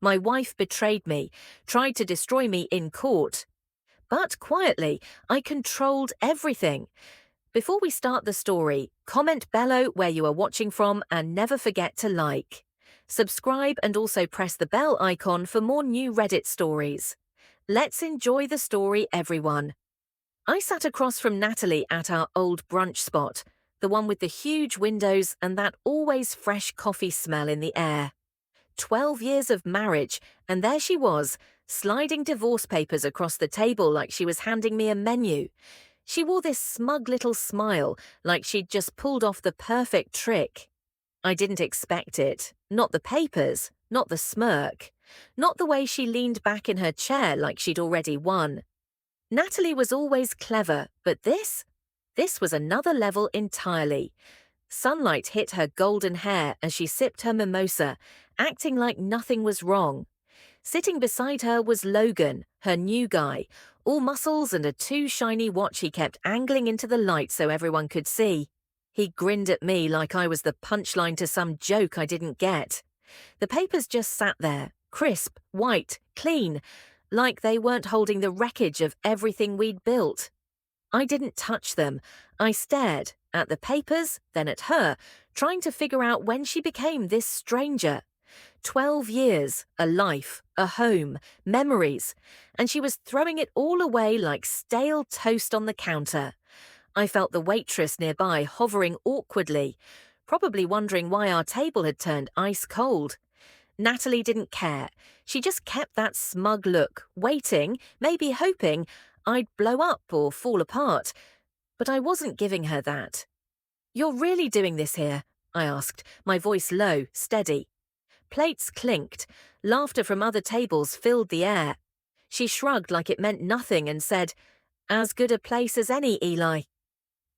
My wife betrayed me, tried to destroy me in court. But quietly, I controlled everything. Before we start the story, comment below where you are watching from and never forget to like. Subscribe and also press the bell icon for more new Reddit stories. Let's enjoy the story, everyone. I sat across from Natalie at our old brunch spot, the one with the huge windows and that always fresh coffee smell in the air. 12 years of marriage, and there she was, sliding divorce papers across the table like she was handing me a menu. She wore this smug little smile, like she'd just pulled off the perfect trick. I didn't expect it. Not the papers, not the smirk, not the way she leaned back in her chair like she'd already won. Natalie was always clever, but this was another level entirely. Sunlight hit her golden hair as she sipped her mimosa, acting like nothing was wrong. Sitting beside her was Logan, her new guy, all muscles and a too shiny watch he kept angling into the light so everyone could see. He grinned at me like I was the punchline to some joke I didn't get. The papers just sat there, crisp, white, clean, like they weren't holding the wreckage of everything we'd built. I didn't touch them. I stared at the papers, then at her, trying to figure out when she became this stranger. 12 years, a life, a home, memories, and she was throwing it all away like stale toast on the counter. I felt the waitress nearby hovering awkwardly, probably wondering why our table had turned ice cold. Natalie didn't care. She just kept that smug look, waiting, maybe hoping I'd blow up or fall apart. But I wasn't giving her that. "You're really doing this here?" I asked, my voice low, steady. Plates clinked. Laughter from other tables filled the air. She shrugged like it meant nothing and said, "As good a place as any, Eli."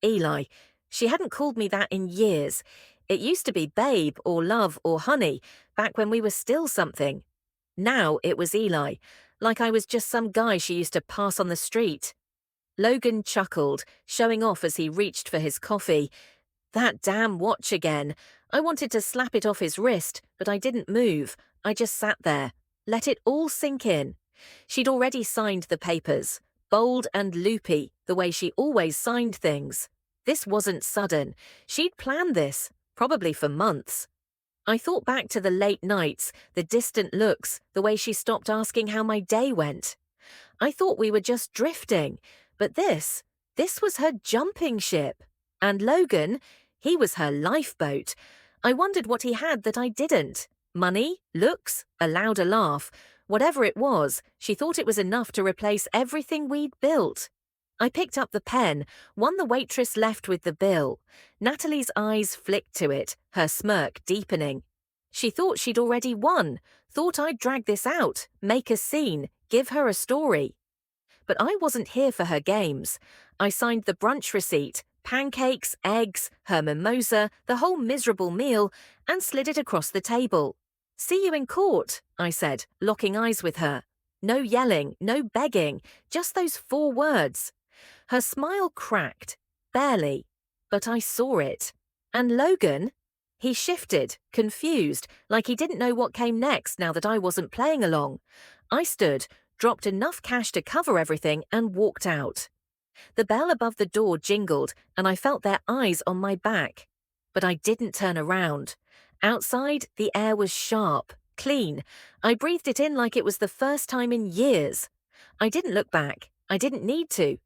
Eli. She hadn't called me that in years. It used to be babe or love or honey, back when we were still something. Now it was Eli, like I was just some guy she used to pass on the street. Logan chuckled, showing off as he reached for his coffee. That damn watch again. I wanted to slap it off his wrist, but I didn't move. I just sat there, let it all sink in. She'd already signed the papers, bold and loopy, the way she always signed things. This wasn't sudden. She'd planned this, probably for months. I thought back to the late nights, the distant looks, the way she stopped asking how my day went. I thought we were just drifting, but this was her jumping ship. And Logan, he was her lifeboat. I wondered what he had that I didn't. Money, looks, a louder laugh. Whatever it was, she thought it was enough to replace everything we'd built. I picked up the pen, one the waitress left with the bill. Natalie's eyes flicked to it, her smirk deepening. She thought she'd already won, thought I'd drag this out, make a scene, give her a story. But I wasn't here for her games. I signed the brunch receipt, pancakes, eggs, her mimosa, the whole miserable meal, and slid it across the table. "See you in court," I said, locking eyes with her. No yelling, no begging, just those 4 words. Her smile cracked, barely, but I saw it. And Logan? He shifted, confused, like he didn't know what came next now that I wasn't playing along. I stood, dropped enough cash to cover everything, and walked out. The bell above the door jingled, and I felt their eyes on my back. But I didn't turn around. Outside, the air was sharp, clean. I breathed it in like it was the first time in years. I didn't look back. I didn't need to.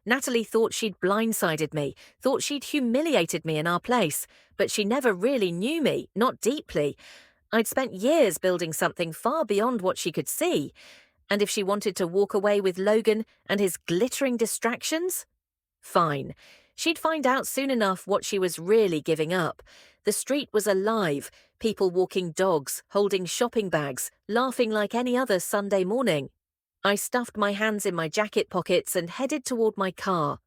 Natalie thought she'd blindsided me, thought she'd humiliated me in our place, but she never really knew me, not deeply. I'd spent years building something far beyond what she could see. And if she wanted to walk away with Logan and his glittering distractions? Fine. She'd find out soon enough what she was really giving up. The street was alive, people walking dogs, holding shopping bags, laughing like any other Sunday morning. I stuffed my hands in my jacket pockets and headed toward my car.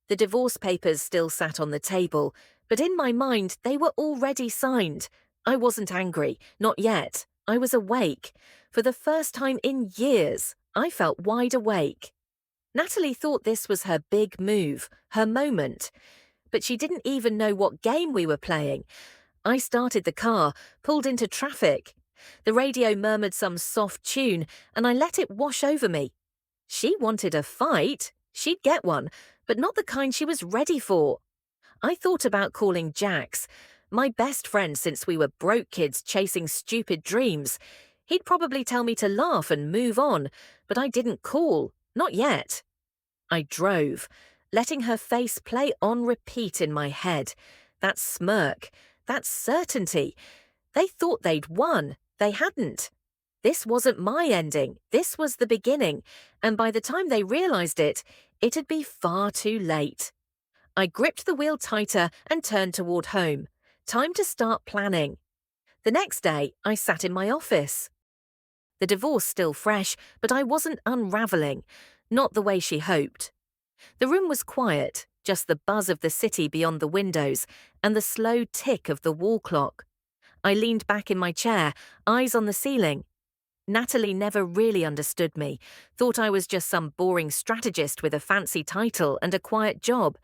The divorce papers still sat on the table, but in my mind they were already signed. I wasn't angry, not yet. I was awake. For the first time in years, I felt wide awake. Natalie thought this was her big move, her moment. But she didn't even know what game we were playing. I started the car, pulled into traffic. The radio murmured some soft tune, and I let it wash over me. She wanted a fight. She'd get one, but not the kind she was ready for. I thought about calling Jax, my best friend since we were broke kids chasing stupid dreams. He'd probably tell me to laugh and move on, but I didn't call. Not yet. I drove, letting her face play on repeat in my head. That smirk, that certainty. They thought they'd won. They hadn't. This wasn't my ending. This was the beginning. And by the time they realized it, it'd be far too late. I gripped the wheel tighter and turned toward home. Time to start planning. The next day, I sat in my office. The divorce still fresh, but I wasn't unraveling. Not the way she hoped. The room was quiet, just the buzz of the city beyond the windows and the slow tick of the wall clock. I leaned back in my chair, eyes on the ceiling. Natalie never really understood me, thought I was just some boring strategist with a fancy title and a quiet job.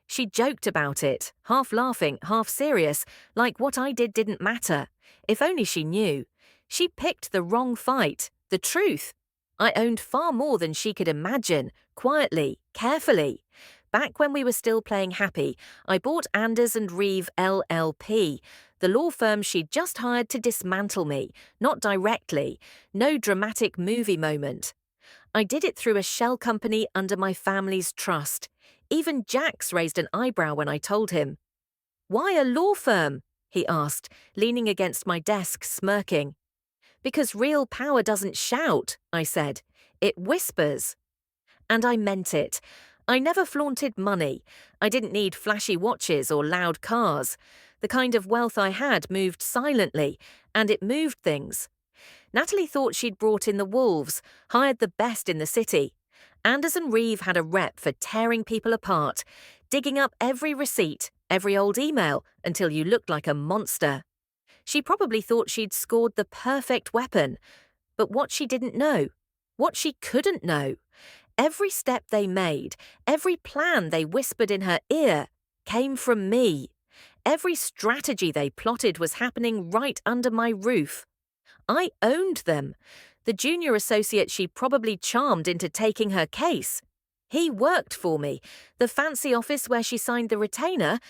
She joked about it, half laughing, half serious, like what I did didn't matter. If only she knew. She picked the wrong fight, the truth. I owned far more than she could imagine, quietly, carefully. Back when we were still playing happy, I bought Anders and Reeve LLP, the law firm she'd just hired to dismantle me, not directly, no dramatic movie moment. I did it through a shell company under my family's trust. Even Jax raised an eyebrow when I told him. "Why a law firm?" he asked, leaning against my desk, smirking. "Because real power doesn't shout," I said. "It whispers." And I meant it. I never flaunted money. I didn't need flashy watches or loud cars. The kind of wealth I had moved silently, and it moved things. Natalie thought she'd brought in the wolves, hired the best in the city. Anders and Reeve had a rep for tearing people apart, digging up every receipt, every old email, until you looked like a monster. She probably thought she'd scored the perfect weapon. But what she didn't know, what she couldn't know, every step they made, every plan they whispered in her ear, came from me. Every strategy they plotted was happening right under my roof. I owned them. The junior associate she probably charmed into taking her case. He worked for me. The fancy office where she signed the retainer,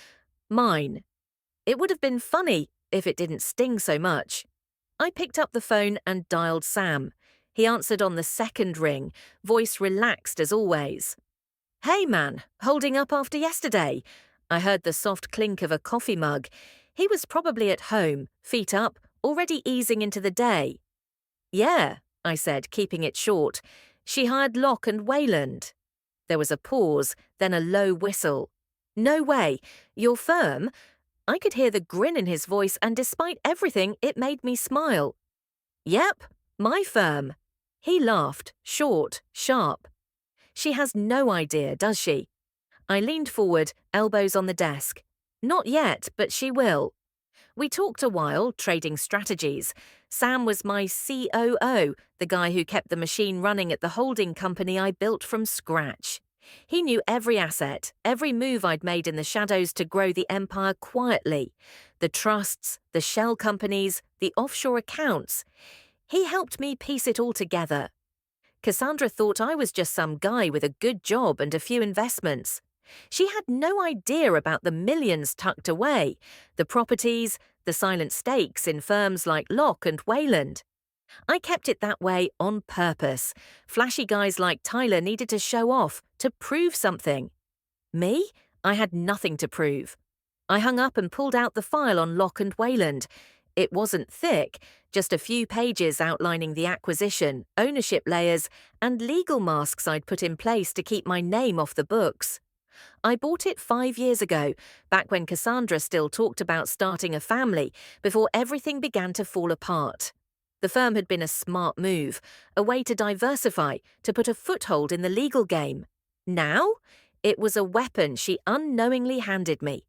mine. It would have been funny if it didn't sting so much. I picked up the phone and dialed Sam. He answered on the second ring, voice relaxed as always. "Hey man, holding up after yesterday?" I heard the soft clink of a coffee mug. He was probably at home, feet up, already easing into the day. "Yeah," I said, keeping it short. "She hired Locke and Wayland." There was a pause, then a low whistle. "No way. Your firm?" I could hear the grin in his voice, and despite everything, it made me smile. "Yep, my firm." He laughed, short, sharp. "She has no idea, does she?" I leaned forward, elbows on the desk. "Not yet, but she will." We talked a while, trading strategies. Sam was my COO, the guy who kept the machine running at the holding company I built from scratch. He knew every asset, every move I'd made in the shadows to grow the empire quietly. The trusts, the shell companies, the offshore accounts. He helped me piece it all together. Cassandra thought I was just some guy with a good job and a few investments. She had no idea about the millions tucked away, the properties, the silent stakes in firms like Locke and Wayland. I kept it that way on purpose. Flashy guys like Tyler needed to show off, to prove something. Me? I had nothing to prove. I hung up and pulled out the file on Locke and Wayland. It wasn't thick, just a few pages outlining the acquisition, ownership layers, and legal masks I'd put in place to keep my name off the books. I bought it 5 years ago, back when Cassandra still talked about starting a family, before everything began to fall apart. The firm had been a smart move, a way to diversify, to put a foothold in the legal game. Now? It was a weapon she unknowingly handed me.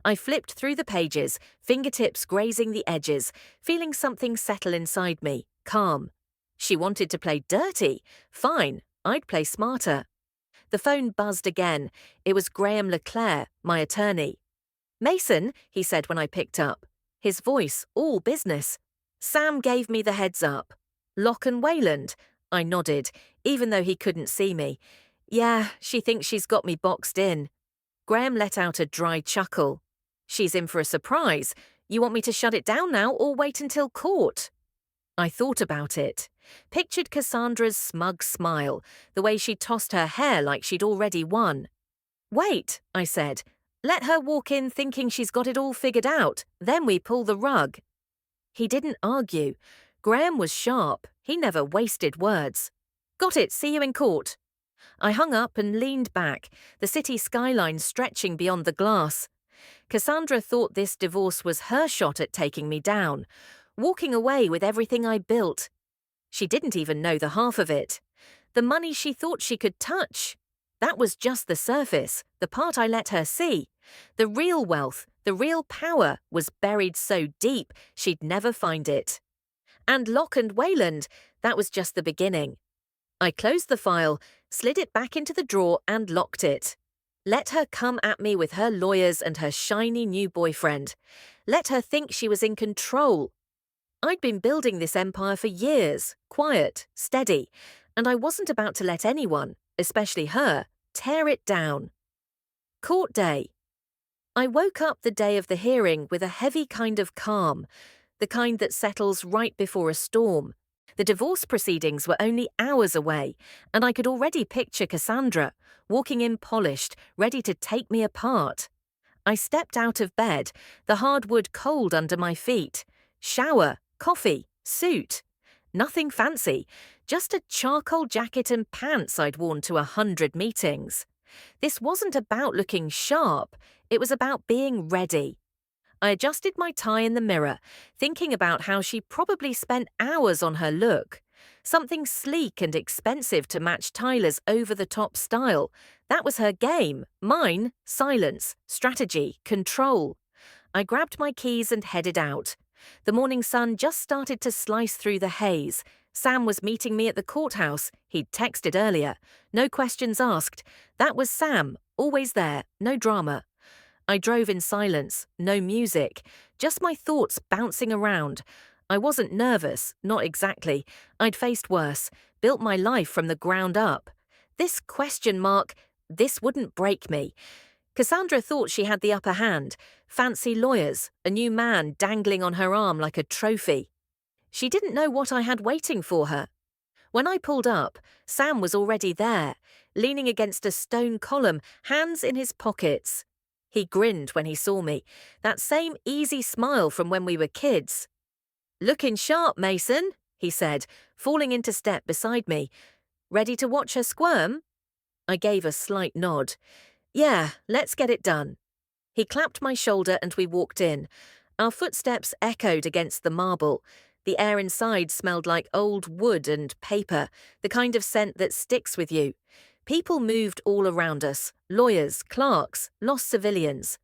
I flipped through the pages, fingertips grazing the edges, feeling something settle inside me, calm. She wanted to play dirty. Fine, I'd play smarter. The phone buzzed again. It was Graham Leclerc, my attorney. "Mason," he said when I picked up. His voice, all business. Sam gave me the heads up. Locke and Wayland. I nodded, even though he couldn't see me. Yeah, she thinks she's got me boxed in. Graham let out a dry chuckle. She's in for a surprise. You want me to shut it down now or wait until court? I thought about it. Pictured Cassandra's smug smile, the way she tossed her hair like she'd already won. Wait, I said. Let her walk in thinking she's got it all figured out, then we pull the rug. He didn't argue. Graham was sharp. He never wasted words. Got it, see you in court. I hung up and leaned back, the city skyline stretching beyond the glass. Cassandra thought this divorce was her shot at taking me down, walking away with everything I built. She didn't even know the half of it. The money she thought she could touch. That was just the surface, the part I let her see. The real wealth, the real power was buried so deep she'd never find it. And Locke and Wayland, that was just the beginning. I closed the file, slid it back into the drawer and locked it. Let her come at me with her lawyers and her shiny new boyfriend. Let her think she was in control. I'd been building this empire for years, quiet, steady, and I wasn't about to let anyone, especially her, tear it down. Court day. I woke up the day of the hearing with a heavy kind of calm, the kind that settles right before a storm. The divorce proceedings were only hours away, and I could already picture Cassandra, walking in polished, ready to take me apart. I stepped out of bed, the hardwood cold under my feet. Shower, coffee, suit. Nothing fancy, just a charcoal jacket and pants I'd worn to 100 meetings. This wasn't about looking sharp, it was about being ready. I adjusted my tie in the mirror, thinking about how she probably spent hours on her look. Something sleek and expensive to match Tyler's over-the-top style. That was her game. Mine, silence, strategy, control. I grabbed my keys and headed out. The morning sun just started to slice through the haze. Sam was meeting me at the courthouse. He'd texted earlier. No questions asked. That was Sam, always there, no drama. I drove in silence, no music, just my thoughts bouncing around. I wasn't nervous, not exactly. I'd faced worse, built my life from the ground up. This question mark, this wouldn't break me. Cassandra thought she had the upper hand. Fancy lawyers, a new man dangling on her arm like a trophy. She didn't know what I had waiting for her. When I pulled up, Sam was already there, leaning against a stone column, hands in his pockets. He grinned when he saw me, that same easy smile from when we were kids. "Looking sharp, Mason," he said, falling into step beside me. "Ready to watch her squirm?" I gave a slight nod. "Yeah, let's get it done." He clapped my shoulder and we walked in. Our footsteps echoed against the marble. The air inside smelled like old wood and paper, the kind of scent that sticks with you. People moved all around us, lawyers, clerks, lost civilians.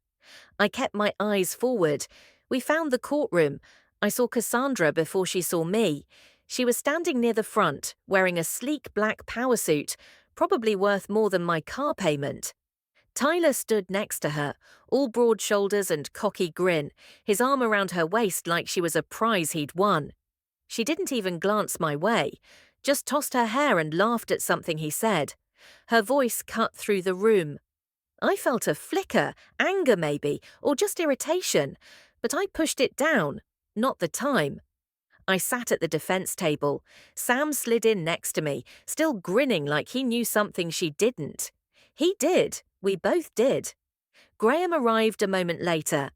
I kept my eyes forward. We found the courtroom. I saw Cassandra before she saw me. She was standing near the front, wearing a sleek black power suit, probably worth more than my car payment. Tyler stood next to her, all broad shoulders and cocky grin, his arm around her waist like she was a prize he'd won. She didn't even glance my way, just tossed her hair and laughed at something he said. Her voice cut through the room. I felt a flicker, anger maybe, or just irritation, but I pushed it down, not the time. I sat at the defense table. Sam slid in next to me, still grinning like he knew something she didn't. He did. We both did. Graham arrived a moment later.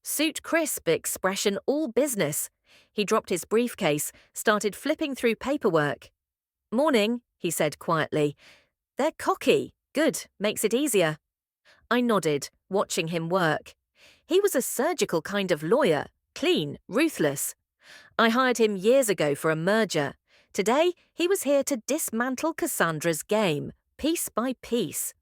Suit crisp, expression all business. He dropped his briefcase, started flipping through paperwork. "Morning," he said quietly. "They're cocky. Good, makes it easier." I nodded, watching him work. He was a surgical kind of lawyer, clean, ruthless. I hired him years ago for a merger. Today, he was here to dismantle Cassandra's game, piece by piece.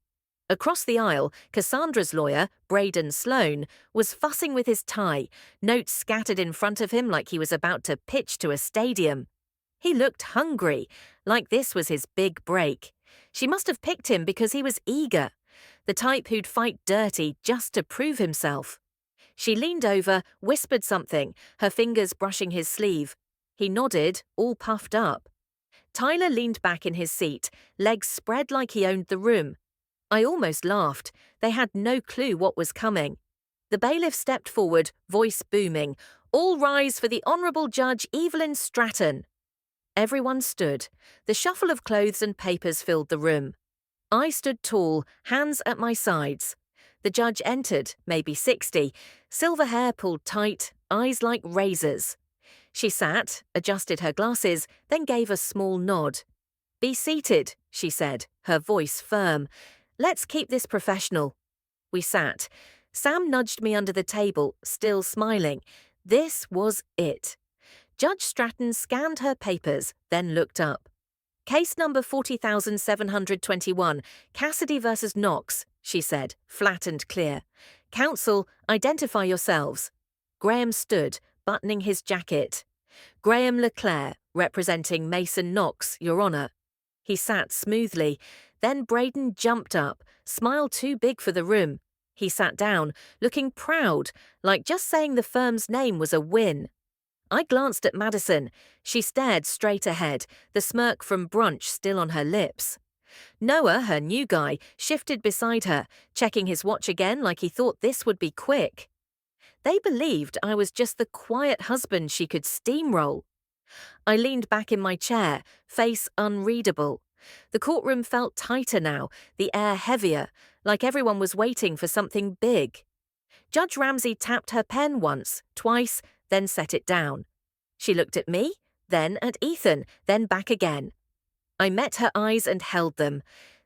Across the aisle, Cassandra's lawyer, Braden Sloan, was fussing with his tie, notes scattered in front of him like he was about to pitch to a stadium. He looked hungry, like this was his big break. She must have picked him because he was eager, the type who'd fight dirty just to prove himself. She leaned over, whispered something, her fingers brushing his sleeve. He nodded, all puffed up. Tyler leaned back in his seat, legs spread like he owned the room. I almost laughed. They had no clue what was coming. The bailiff stepped forward, voice booming. "All rise for the Honourable Judge Evelyn Stratton." Everyone stood. The shuffle of clothes and papers filled the room. I stood tall, hands at my sides. The judge entered, maybe 60, silver hair pulled tight, eyes like razors. She sat, adjusted her glasses, then gave a small nod. "Be seated," she said, her voice firm. "Let's keep this professional." We sat. Sam nudged me under the table, still smiling. This was it. Judge Stratton scanned her papers, then looked up. "Case number 40,721, Cassidy versus Knox," she said, flat and clear. "Counsel, identify yourselves." Graham stood, buttoning his jacket. "Graham Leclerc, representing Mason Knox, Your Honour." He sat smoothly. Then Braden jumped up, smile too big for the room. He sat down, looking proud, like just saying the firm's name was a win. I glanced at Madison. She stared straight ahead, the smirk from brunch still on her lips. Noah, her new guy, shifted beside her, checking his watch again like he thought this would be quick. They believed I was just the quiet husband she could steamroll. I leaned back in my chair, face unreadable. The courtroom felt tighter now, the air heavier, like everyone was waiting for something big. Judge Ramsey tapped her pen once, twice, then set it down. She looked at me, then at Ethan, then back again. I met her eyes and held them.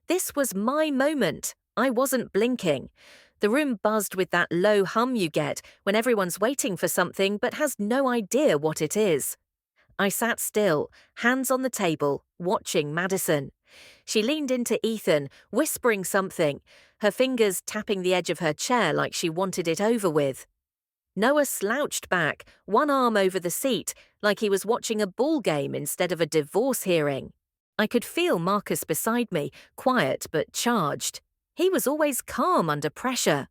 This was my moment. I wasn't blinking. The room buzzed with that low hum you get when everyone's waiting for something but has no idea what it is. I sat still, hands on the table, watching Madison. She leaned into Ethan, whispering something, her fingers tapping the edge of her chair like she wanted it over with. Noah slouched back, one arm over the seat, like he was watching a ball game instead of a divorce hearing. I could feel Marcus beside me, quiet but charged. He was always calm under pressure.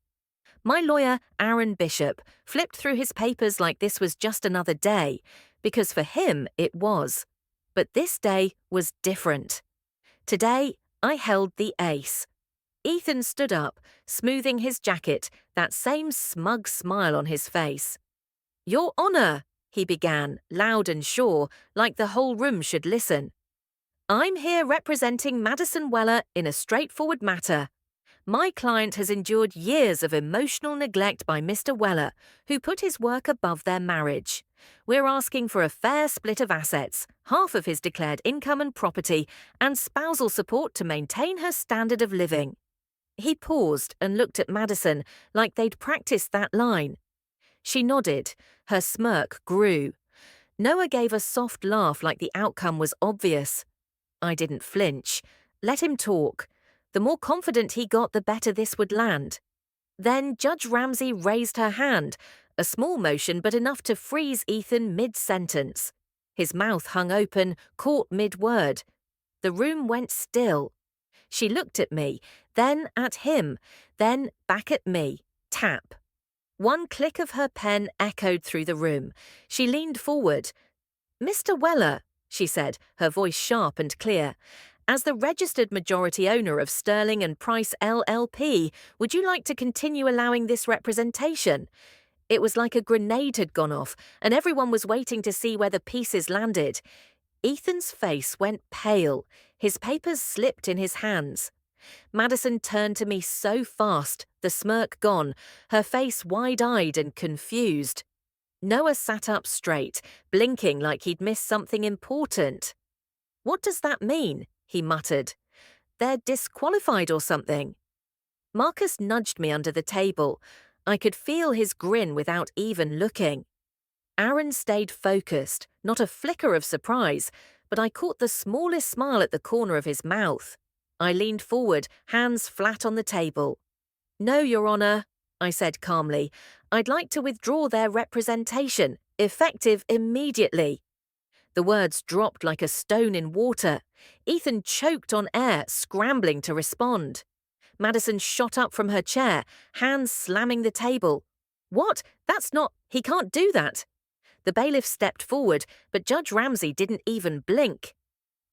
My lawyer, Aaron Bishop, flipped through his papers like this was just another day, because for him it was. But this day was different. Today, I held the ace. Ethan stood up, smoothing his jacket, that same smug smile on his face. "Your Honour," he began, loud and sure, like the whole room should listen. "I'm here representing Madison Weller in a straightforward matter. My client has endured years of emotional neglect by Mr. Weller, who put his work above their marriage. We're asking for a fair split of assets, half of his declared income and property, and spousal support to maintain her standard of living." He paused and looked at Madison like they'd practiced that line. She nodded. Her smirk grew. Noah gave a soft laugh like the outcome was obvious. I didn't flinch. Let him talk. The more confident he got, the better this would land. Then Judge Ramsey raised her hand, a small motion but enough to freeze Ethan mid-sentence. His mouth hung open, caught mid-word. The room went still. She looked at me, then at him, then back at me. Tap. One click of her pen echoed through the room. She leaned forward. "Mr. Weller," she said, her voice sharp and clear, "as the registered majority owner of Sterling and Price LLP, would you like to continue allowing this representation?" It was like a grenade had gone off, and everyone was waiting to see where the pieces landed. Ethan's face went pale. His papers slipped in his hands. Madison turned to me so fast, the smirk gone, her face wide-eyed and confused. Noah sat up straight, blinking like he'd missed something important. "What does that mean?" he muttered. "They're disqualified or something." Marcus nudged me under the table. I could feel his grin without even looking. Aaron stayed focused, not a flicker of surprise, but I caught the smallest smile at the corner of his mouth. I leaned forward, hands flat on the table. "No, Your Honour," I said calmly. "I'd like to withdraw their representation, effective immediately." The words dropped like a stone in water. Ethan choked on air, scrambling to respond. Madison shot up from her chair, hands slamming the table. "What? That's not— he can't do that." The bailiff stepped forward, but Judge Ramsay didn't even blink.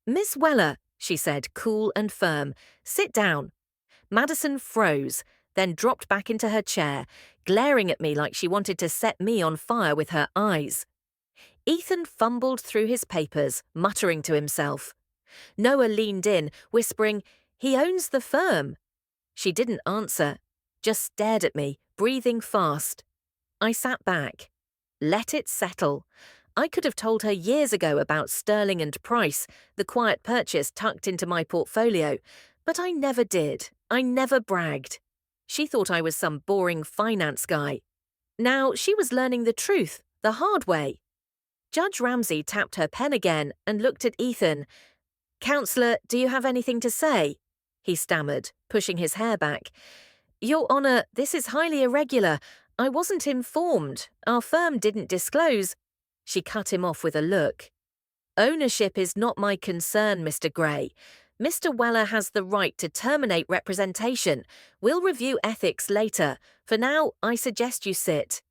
"Miss Weller," she said, cool and firm, "sit down." Madison froze, then dropped back into her chair, glaring at me like she wanted to set me on fire with her eyes. Ethan fumbled through his papers, muttering to himself. Noah leaned in, whispering, "He owns the firm." She didn't answer, just stared at me, breathing fast. I sat back. Let it settle. I could have told her years ago about Sterling and Price, the quiet purchase tucked into my portfolio, but I never did. I never bragged. She thought I was some boring finance guy. Now she was learning the truth, the hard way. Judge Ramsay tapped her pen again and looked at Ethan. "Counselor, do you have anything to say?" he stammered, pushing his hair back. "Your Honor, this is highly irregular. I wasn't informed. Our firm didn't disclose." She cut him off with a look. "Ownership is not my concern, Mr. Gray. Mr. Weller has the right to terminate representation. We'll review ethics later. For now, I suggest you sit."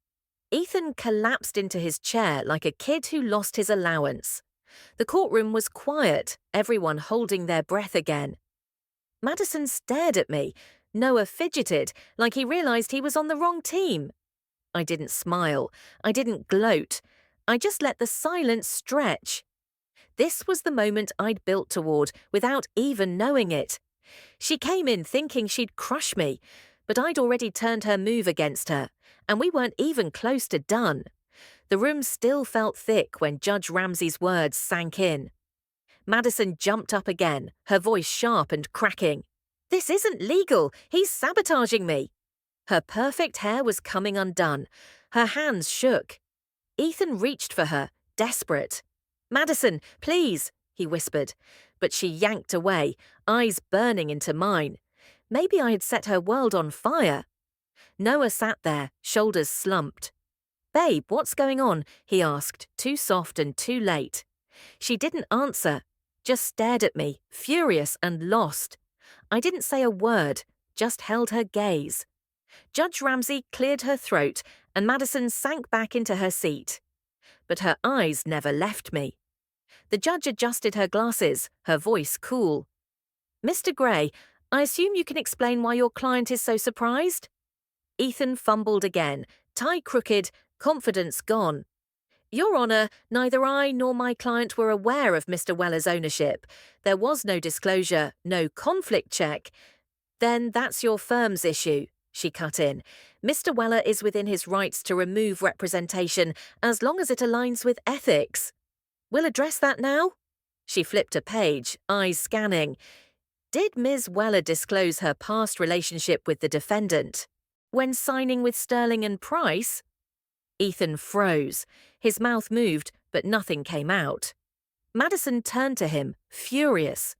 Ethan collapsed into his chair like a kid who lost his allowance. The courtroom was quiet, everyone holding their breath again. Madison stared at me. Noah fidgeted, like he realized he was on the wrong team. I didn't smile. I didn't gloat. I just let the silence stretch. This was the moment I'd built toward without even knowing it. She came in thinking she'd crush me, but I'd already turned her move against her, and we weren't even close to done. The room still felt thick when Judge Ramsay's words sank in. Madison jumped up again, her voice sharp and cracking. "This isn't legal. He's sabotaging me." Her perfect hair was coming undone. Her hands shook. Ethan reached for her, desperate. "Madison, please," he whispered, but she yanked away, eyes burning into mine. Maybe I had set her world on fire. Noah sat there, shoulders slumped. "Babe, what's going on?" he asked, too soft and too late. She didn't answer, just stared at me, furious and lost. I didn't say a word, just held her gaze. Judge Ramsay cleared her throat, and Madison sank back into her seat. But her eyes never left me. The judge adjusted her glasses, her voice cool. "Mr. Gray, I assume you can explain why your client is so surprised?" Ethan fumbled again, tie crooked, confidence gone. "Your Honor, neither I nor my client were aware of Mr. Weller's ownership. There was no disclosure, no conflict check." "Then that's your firm's issue," she cut in. "Mr. Weller is within his rights to remove representation as long as it aligns with ethics. We'll address that now?" She flipped a page, eyes scanning. Did Ms. Weller disclose her past relationship with the defendant? When signing with Sterling and Price? Ethan froze. His mouth moved, but nothing came out. Madison turned to him, furious.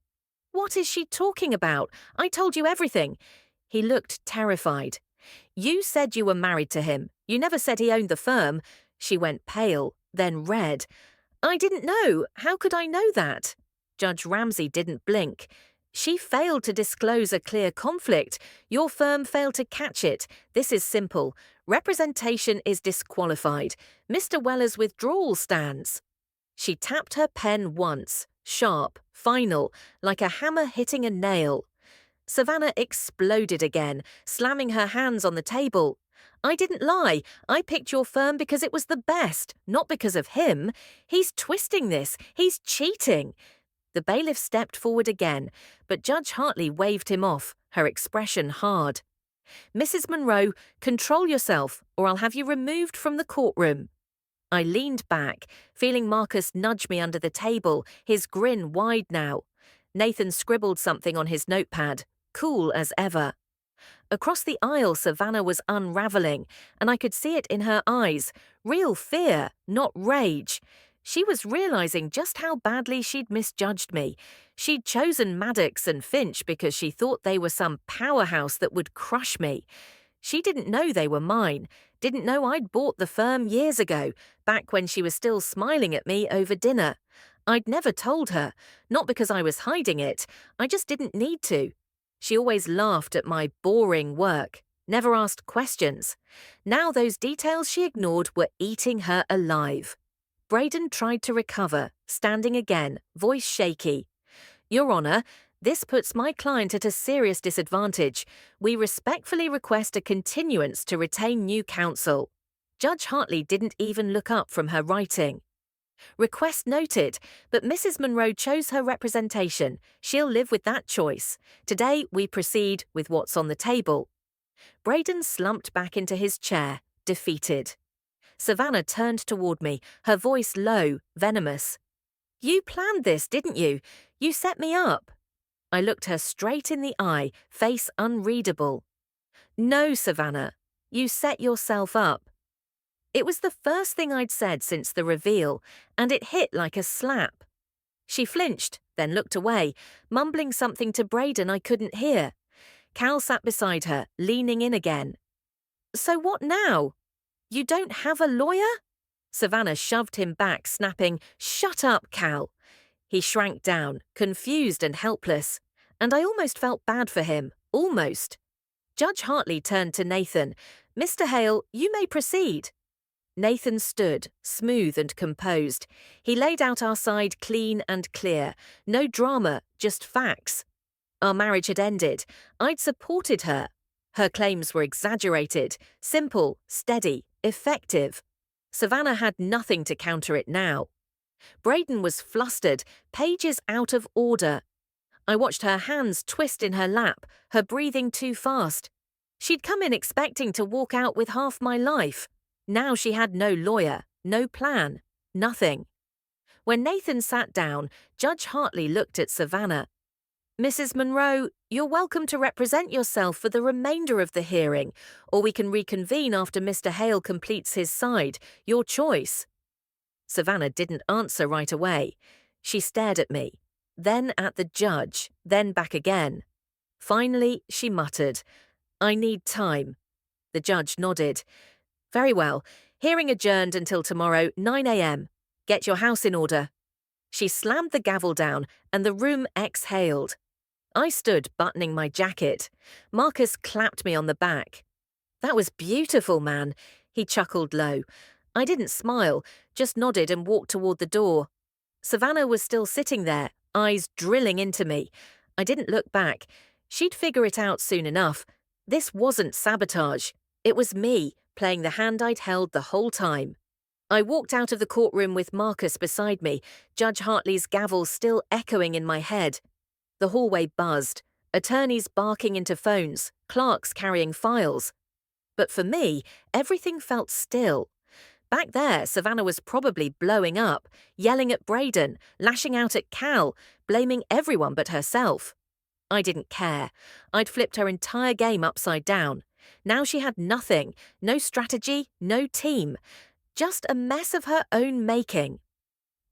"What is she talking about? I told you everything." He looked terrified. "You said you were married to him. You never said he owned the firm." She went pale, then red. "I didn't know. How could I know that?" Judge Ramsay didn't blink. "She failed to disclose a clear conflict. Your firm failed to catch it. This is simple. Representation is disqualified. Mr. Weller's withdrawal stands." She tapped her pen once, sharp, final, like a hammer hitting a nail. Savannah exploded again, slamming her hands on the table. "I didn't lie. I picked your firm because it was the best, not because of him. He's twisting this. He's cheating." The bailiff stepped forward again, but Judge Hartley waved him off, her expression hard. "Mrs. Monroe, control yourself, or I'll have you removed from the courtroom." I leaned back, feeling Marcus nudge me under the table, his grin wide now. Nathan scribbled something on his notepad, cool as ever. Across the aisle, Savannah was unraveling, and I could see it in her eyes, real fear, not rage. She was realizing just how badly she'd misjudged me. She'd chosen Maddox and Finch because she thought they were some powerhouse that would crush me. She didn't know they were mine, didn't know I'd bought the firm years ago, back when she was still smiling at me over dinner. I'd never told her, not because I was hiding it, I just didn't need to. She always laughed at my boring work, never asked questions. Now those details she ignored were eating her alive. Braden tried to recover, standing again, voice shaky. Your Honour, this puts my client at a serious disadvantage. We respectfully request a continuance to retain new counsel. Judge Hartley didn't even look up from her writing. Request noted, but Mrs. Monroe chose her representation. She'll live with that choice. Today we proceed with what's on the table. Braden slumped back into his chair, defeated. Savannah turned toward me, her voice low, venomous. You planned this, didn't you? You set me up. I looked her straight in the eye, face unreadable. No, Savannah, you set yourself up. It was the first thing I'd said since the reveal, and it hit like a slap. She flinched, then looked away, mumbling something to Braden I couldn't hear. Cal sat beside her, leaning in again. So what now? You don't have a lawyer? Savannah shoved him back, snapping, Shut up, Cal. He shrank down, confused and helpless, and I almost felt bad for him, almost. Judge Hartley turned to Nathan. Mr. Hale, you may proceed. Nathan stood, smooth and composed. He laid out our side clean and clear. No drama, just facts. Our marriage had ended. I'd supported her. Her claims were exaggerated, simple, steady, effective. Savannah had nothing to counter it now. Braden was flustered, pages out of order. I watched her hands twist in her lap, her breathing too fast. She'd come in expecting to walk out with half my life. Now she had no lawyer, no plan, nothing. When Nathan sat down, Judge Hartley looked at Savannah. Mrs. Monroe, you're welcome to represent yourself for the remainder of the hearing, or we can reconvene after Mr. Hale completes his side. Your choice. Savannah didn't answer right away. She stared at me, then at the judge, then back again. Finally, she muttered, I need time. The judge nodded. Very well. Hearing adjourned until tomorrow, 9 a.m. Get your house in order. She slammed the gavel down, and the room exhaled. I stood buttoning my jacket. Marcus clapped me on the back. That was beautiful, man. He chuckled low. I didn't smile, just nodded and walked toward the door. Savannah was still sitting there, eyes drilling into me. I didn't look back. She'd figure it out soon enough. This wasn't sabotage. It was me, playing the hand I'd held the whole time. I walked out of the courtroom with Marcus beside me, Judge Hartley's gavel still echoing in my head. The hallway buzzed, attorneys barking into phones, clerks carrying files. But for me, everything felt still. Back there, Savannah was probably blowing up, yelling at Braden, lashing out at Cal, blaming everyone but herself. I didn't care. I'd flipped her entire game upside down. Now she had nothing, no strategy, no team, just a mess of her own making.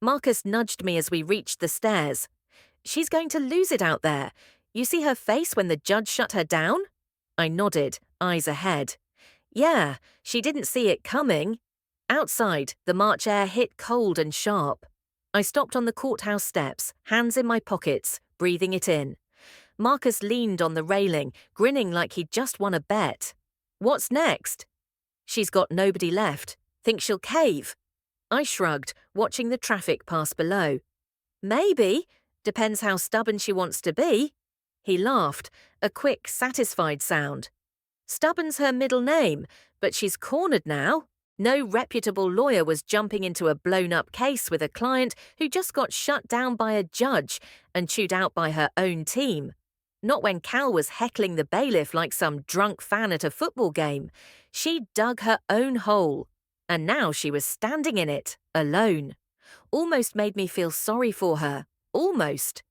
Marcus nudged me as we reached the stairs. She's going to lose it out there. You see her face when the judge shut her down? I nodded, eyes ahead. Yeah, she didn't see it coming. Outside, the March air hit cold and sharp. I stopped on the courthouse steps, hands in my pockets, breathing it in. Marcus leaned on the railing, grinning like he'd just won a bet. What's next? She's got nobody left. Think she'll cave? I shrugged, watching the traffic pass below. Maybe. Depends how stubborn she wants to be. He laughed, a quick, satisfied sound. Stubborn's her middle name, but she's cornered now. No reputable lawyer was jumping into a blown-up case with a client who just got shut down by a judge and chewed out by her own team. Not when Cal was heckling the bailiff like some drunk fan at a football game. She dug her own hole, and now she was standing in it, alone. Almost made me feel sorry for her. Almost.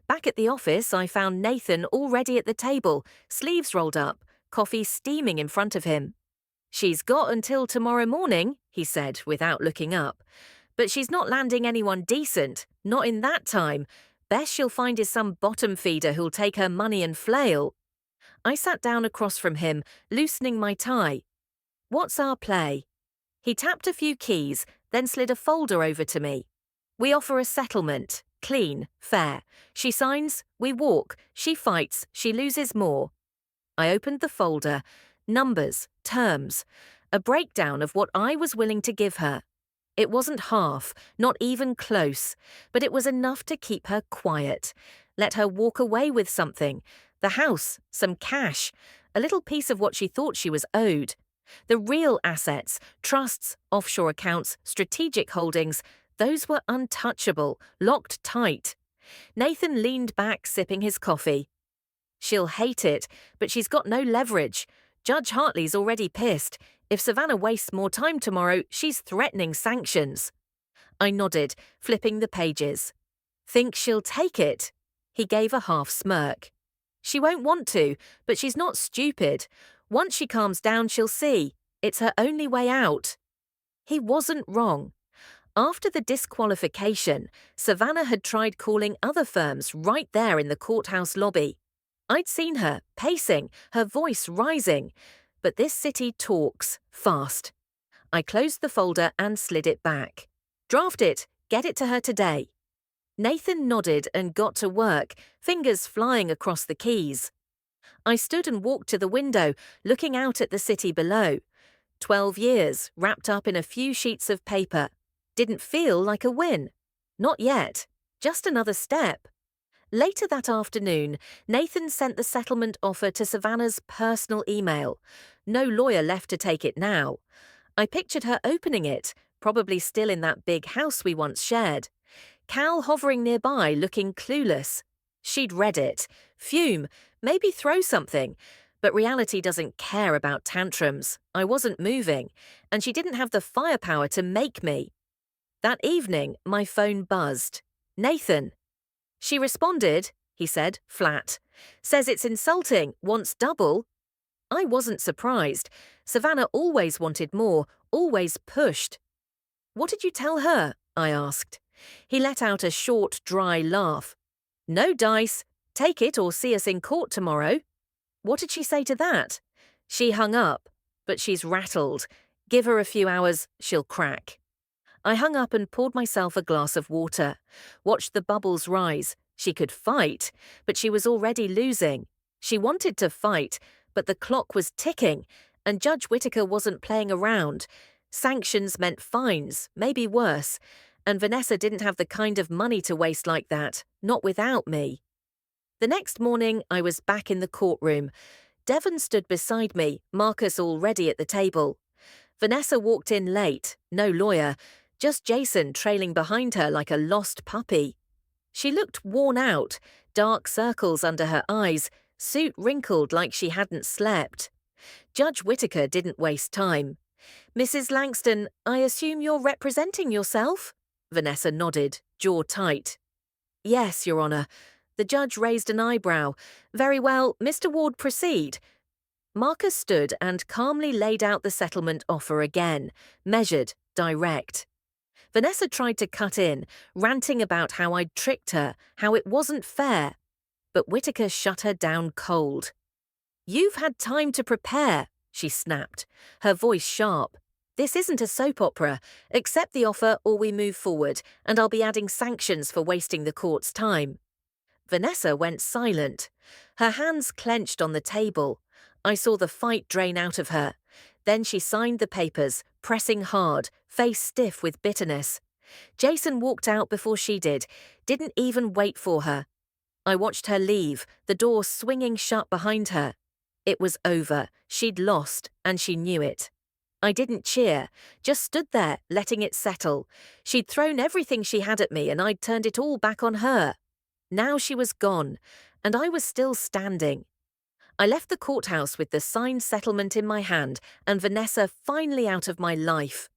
Back at the office, I found Nathan already at the table, sleeves rolled up, coffee steaming in front of him. She's got until tomorrow morning, he said without looking up. But she's not landing anyone decent, not in that time. Best she'll find is some bottom feeder who'll take her money and flail. I sat down across from him, loosening my tie. What's our play? He tapped a few keys, then slid a folder over to me. We offer a settlement. Clean, fair. She signs, we walk. She fights, she loses more. I opened the folder. Numbers, terms. A breakdown of what I was willing to give her. It wasn't half, not even close, but it was enough to keep her quiet. Let her walk away with something. The house, some cash, a little piece of what she thought she was owed. The real assets, trusts, offshore accounts, strategic holdings, those were untouchable, locked tight. Nathan leaned back, sipping his coffee. She'll hate it, but she's got no leverage. Judge Hartley's already pissed. If Savannah wastes more time tomorrow, she's threatening sanctions. I nodded, flipping the pages. Think she'll take it? He gave a half smirk. She won't want to, but she's not stupid. Once she calms down, she'll see. It's her only way out. He wasn't wrong. After the disqualification, Savannah had tried calling other firms right there in the courthouse lobby. I'd seen her, pacing, her voice rising. But this city talks, fast. I closed the folder and slid it back. Draft it, get it to her today. Nathan nodded and got to work, fingers flying across the keys. I stood and walked to the window, looking out at the city below. 12 years, wrapped up in a few sheets of paper. Didn't feel like a win. Not yet. Just another step. Later that afternoon, Nathan sent the settlement offer to Savannah's personal email. No lawyer left to take it now. I pictured her opening it, probably still in that big house we once shared. Cal hovering nearby, looking clueless. She'd read it, fume, maybe throw something. But reality doesn't care about tantrums. I wasn't moving, and she didn't have the firepower to make me. That evening, my phone buzzed. Nathan. She responded, he said, flat. Says it's insulting, wants double. I wasn't surprised. Savannah always wanted more, always pushed. What did you tell her? I asked. He let out a short, dry laugh. No dice. Take it or see us in court tomorrow. What did she say to that? She hung up, but she's rattled. Give her a few hours, she'll crack. I hung up and poured myself a glass of water. Watched the bubbles rise. She could fight, but she was already losing. She wanted to fight, but the clock was ticking, and Judge Whittaker wasn't playing around. Sanctions meant fines, maybe worse, and Vanessa didn't have the kind of money to waste like that, not without me. The next morning, I was back in the courtroom. Devon stood beside me, Marcus already at the table. Vanessa walked in late, no lawyer, just Jason trailing behind her like a lost puppy. She looked worn out, dark circles under her eyes, suit wrinkled like she hadn't slept. Judge Whittaker didn't waste time. Mrs. Langston, I assume you're representing yourself? Vanessa nodded, jaw tight. Yes, Your Honour. The judge raised an eyebrow. Very well, Mr. Ward, proceed. Marcus stood and calmly laid out the settlement offer again, measured, direct. Vanessa tried to cut in, ranting about how I'd tricked her, how it wasn't fair. But Whittaker shut her down cold. You've had time to prepare, she snapped, her voice sharp. This isn't a soap opera. Accept the offer or we move forward, and I'll be adding sanctions for wasting the court's time. Vanessa went silent. Her hands clenched on the table. I saw the fight drain out of her. Then she signed the papers, pressing hard, face stiff with bitterness. Jason walked out before she did, didn't even wait for her. I watched her leave, the door swinging shut behind her. It was over. She'd lost, and she knew it. I didn't cheer, just stood there, letting it settle. She'd thrown everything she had at me, and I'd turned it all back on her. Now she was gone, and I was still standing. I left the courthouse with the signed settlement in my hand and Vanessa finally out of my life.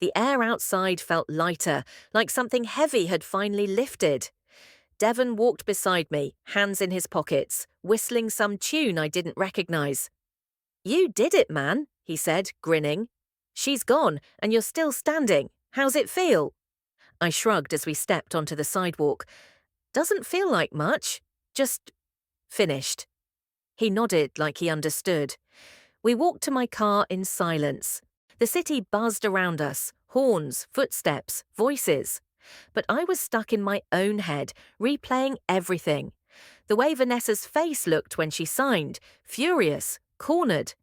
The air outside felt lighter, like something heavy had finally lifted. Devon walked beside me, hands in his pockets, whistling some tune I didn't recognize. You did it, man, he said, grinning. She's gone, and you're still standing. How's it feel? I shrugged as we stepped onto the sidewalk. Doesn't feel like much. Just finished. He nodded like he understood. We walked to my car in silence. The city buzzed around us, horns, footsteps, voices. But I was stuck in my own head, replaying everything. The way Vanessa's face looked when she signed, furious, cornered.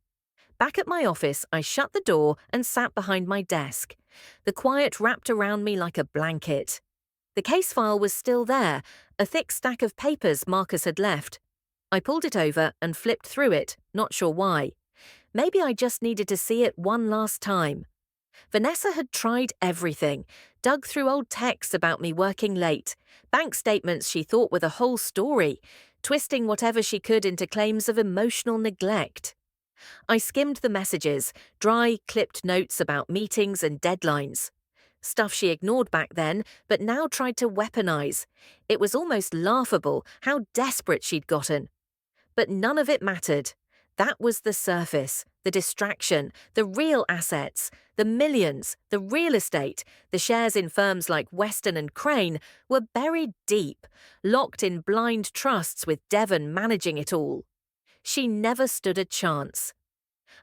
Back at my office, I shut the door and sat behind my desk. The quiet wrapped around me like a blanket. The case file was still there, a thick stack of papers Marcus had left. I pulled it over and flipped through it, not sure why. Maybe I just needed to see it one last time. Vanessa had tried everything, dug through old texts about me working late, bank statements she thought were the whole story, twisting whatever she could into claims of emotional neglect. I skimmed the messages, dry, clipped notes about meetings and deadlines. Stuff she ignored back then, but now tried to weaponize. It was almost laughable how desperate she'd gotten. But none of it mattered. That was the surface, the distraction, the real assets, the millions, the real estate, the shares in firms like Weston and Crane were buried deep, locked in blind trusts with Devon managing it all. She never stood a chance.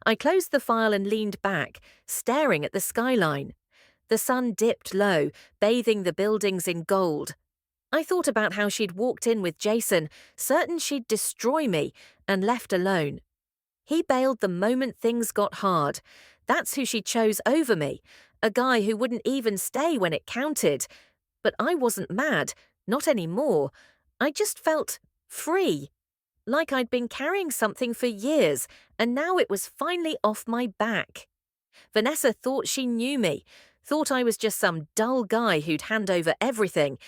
I closed the file and leaned back, staring at the skyline. The sun dipped low, bathing the buildings in gold. I thought about how she'd walked in with Jason, certain she'd destroy me, and left alone. He bailed the moment things got hard. That's who she chose over me, a guy who wouldn't even stay when it counted. But I wasn't mad, not anymore. I just felt free. Like I'd been carrying something for years, and now it was finally off my back. Vanessa thought she knew me, thought I was just some dull guy who'd hand over everything.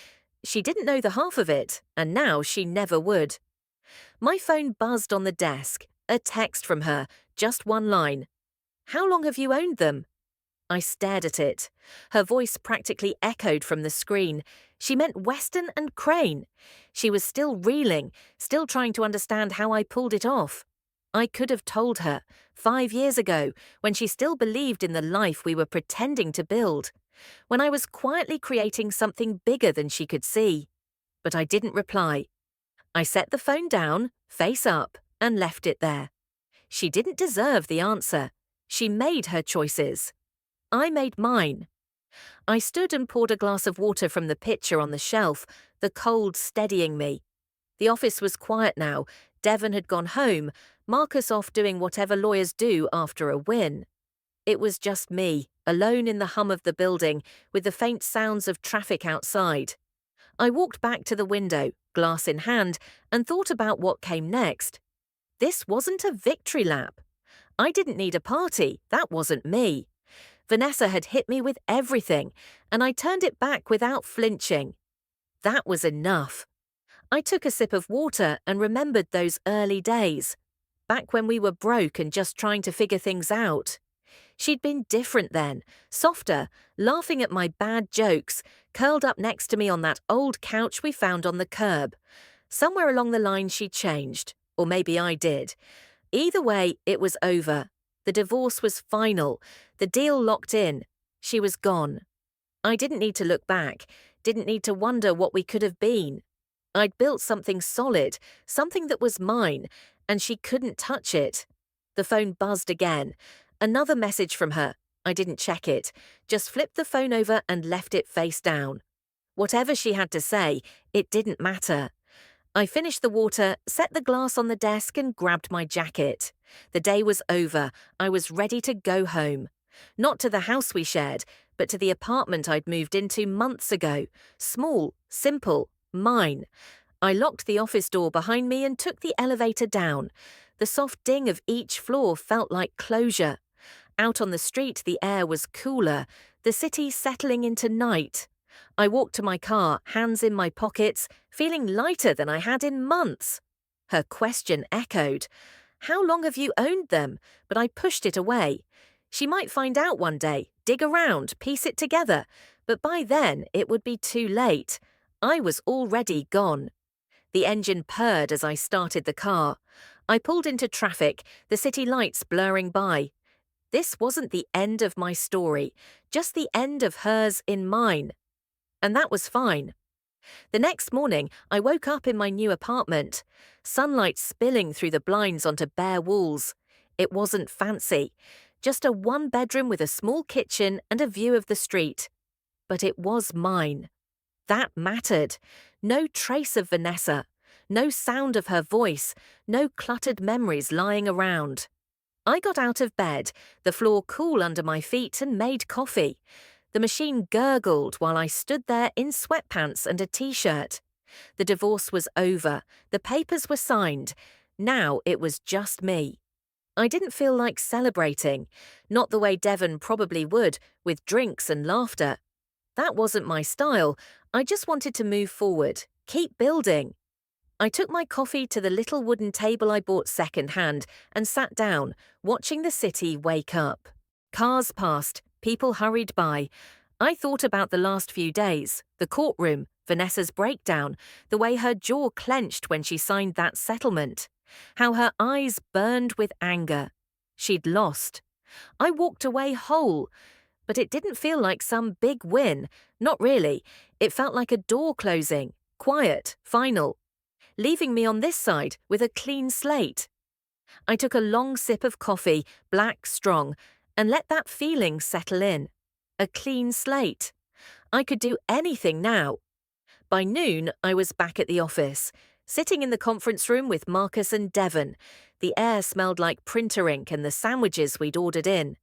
She didn't know the half of it, and now she never would. My phone buzzed on the desk, a text from her, just one line. "How long have you owned them?" I stared at it. Her voice practically echoed from the screen. She meant Weston and Crane. She was still reeling, still trying to understand how I pulled it off. I could have told her, 5 years ago, when she still believed in the life we were pretending to build, when I was quietly creating something bigger than she could see. But I didn't reply. I set the phone down, face up, and left it there. She didn't deserve the answer. She made her choices. I made mine. I stood and poured a glass of water from the pitcher on the shelf, the cold steadying me. The office was quiet now. Devon had gone home, Marcus off doing whatever lawyers do after a win. It was just me, alone in the hum of the building, with the faint sounds of traffic outside. I walked back to the window, glass in hand, and thought about what came next. This wasn't a victory lap. I didn't need a party, that wasn't me. Vanessa had hit me with everything, and I turned it back without flinching. That was enough. I took a sip of water and remembered those early days, back when we were broke and just trying to figure things out. She'd been different then, softer, laughing at my bad jokes, curled up next to me on that old couch we found on the curb. Somewhere along the line she changed, or maybe I did. Either way, it was over. The divorce was final, the deal locked in. She was gone. I didn't need to look back, didn't need to wonder what we could have been. I'd built something solid, something that was mine, and she couldn't touch it. The phone buzzed again. Another message from her. I didn't check it, just flipped the phone over and left it face down. Whatever she had to say, it didn't matter. I finished the water, set the glass on the desk and grabbed my jacket. The day was over. I was ready to go home. Not to the house we shared, but to the apartment I'd moved into months ago. Small, simple, mine. I locked the office door behind me and took the elevator down. The soft ding of each floor felt like closure. Out on the street, the air was cooler, the city settling into night. I walked to my car, hands in my pockets, feeling lighter than I had in months. Her question echoed. How long have you owned them? But I pushed it away. She might find out one day, dig around, piece it together. But by then, it would be too late. I was already gone. The engine purred as I started the car. I pulled into traffic, the city lights blurring by. This wasn't the end of my story, just the end of hers in mine. And that was fine. The next morning, I woke up in my new apartment, sunlight spilling through the blinds onto bare walls. It wasn't fancy, just a one-bedroom with a small kitchen and a view of the street. But it was mine. That mattered. No trace of Vanessa, no sound of her voice, no cluttered memories lying around. I got out of bed, the floor cool under my feet, and made coffee. The machine gurgled while I stood there in sweatpants and a t-shirt. The divorce was over. The papers were signed. Now it was just me. I didn't feel like celebrating, not the way Devon probably would, with drinks and laughter. That wasn't my style. I just wanted to move forward, keep building. I took my coffee to the little wooden table I bought second-hand and sat down, watching the city wake up. Cars passed, people hurried by. I thought about the last few days, the courtroom, Vanessa's breakdown, the way her jaw clenched when she signed that settlement, how her eyes burned with anger. She'd lost. I walked away whole, but it didn't feel like some big win. Not really. It felt like a door closing, quiet, final, leaving me on this side with a clean slate. I took a long sip of coffee, black, strong, and let that feeling settle in. A clean slate. I could do anything now. By noon, I was back at the office, sitting in the conference room with Marcus and Devon. The air smelled like printer ink and the sandwiches we'd ordered in.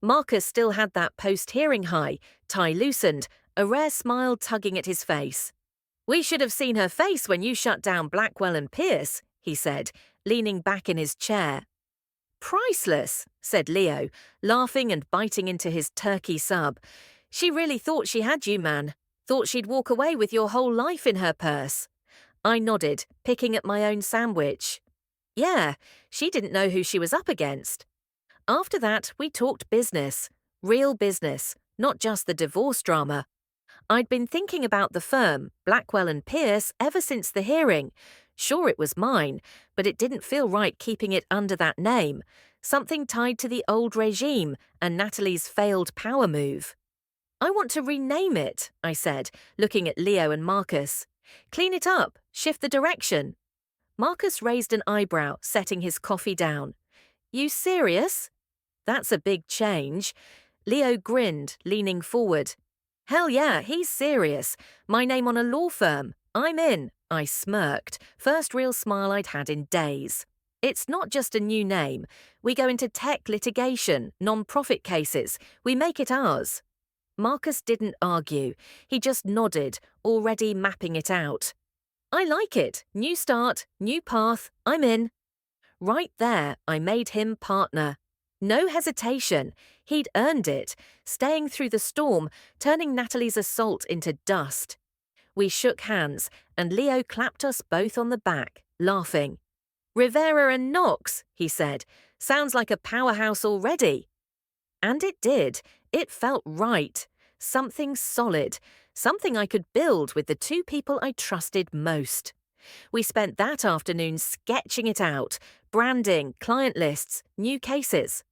Marcus still had that post-hearing high, tie loosened, a rare smile tugging at his face. "We should have seen her face when you shut down Blackwell and Pierce," he said, leaning back in his chair. "Priceless," said Leo, laughing and biting into his turkey sub. "She really thought she had you, man. Thought she'd walk away with your whole life in her purse." I nodded, picking at my own sandwich. Yeah, she didn't know who she was up against. After that, we talked business. Real business, not just the divorce drama. I'd been thinking about the firm, Blackwell and Pierce, ever since the hearing. Sure, it was mine, but it didn't feel right keeping it under that name. Something tied to the old regime and Natalie's failed power move. "I want to rename it," I said, looking at Leo and Marcus. "Clean it up, shift the direction." Marcus raised an eyebrow, setting his coffee down. "You serious?" "That's a big change." Leo grinned, leaning forward. "Hell yeah, he's serious. My name on a law firm. I'm in." I smirked, first real smile I'd had in days. "It's not just a new name. We go into tech litigation, non-profit cases. We make it ours." Marcus didn't argue. He just nodded, already mapping it out. "I like it. New start, new path. I'm in." Right there, I made him partner. No hesitation. He'd earned it, staying through the storm, turning Natalie's assault into dust. We shook hands, and Leo clapped us both on the back, laughing. "Rivera and Knox," he said. "Sounds like a powerhouse already." And it did. It felt right. Something solid. Something I could build with the two people I trusted most. We spent that afternoon sketching it out, branding, client lists, new cases.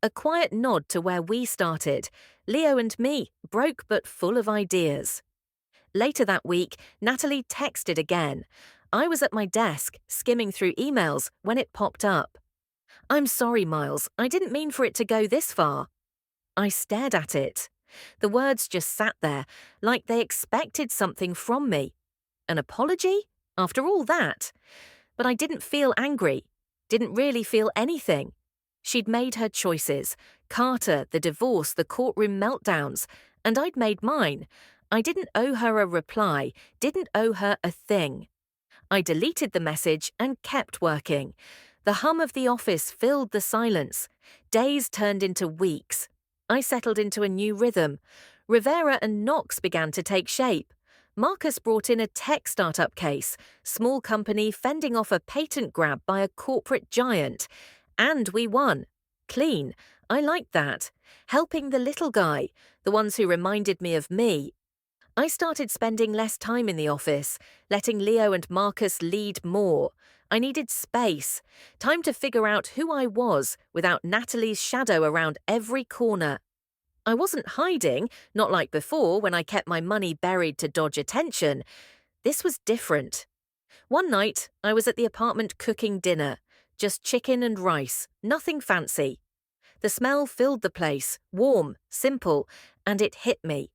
A quiet nod to where we started. Leo and me, broke but full of ideas. Later that week, Natalie texted again. I was at my desk, skimming through emails, when it popped up. "I'm sorry, Miles. I didn't mean for it to go this far." I stared at it. The words just sat there, like they expected something from me. An apology? After all that? But I didn't feel angry. Didn't really feel anything. She'd made her choices. Carter, the divorce, the courtroom meltdowns. And I'd made mine. I didn't owe her a reply. Didn't owe her a thing. I deleted the message and kept working. The hum of the office filled the silence. Days turned into weeks. I settled into a new rhythm. Rivera and Knox began to take shape. Marcus brought in a tech startup case, small company fending off a patent grab by a corporate giant. And we won. Clean. I liked that. Helping the little guy, the ones who reminded me of me. I started spending less time in the office, letting Leo and Marcus lead more. I needed space, time to figure out who I was without Natalie's shadow around every corner. I wasn't hiding, not like before when I kept my money buried to dodge attention. This was different. One night, I was at the apartment cooking dinner. Just chicken and rice, nothing fancy. The smell filled the place, warm, simple, and it hit me.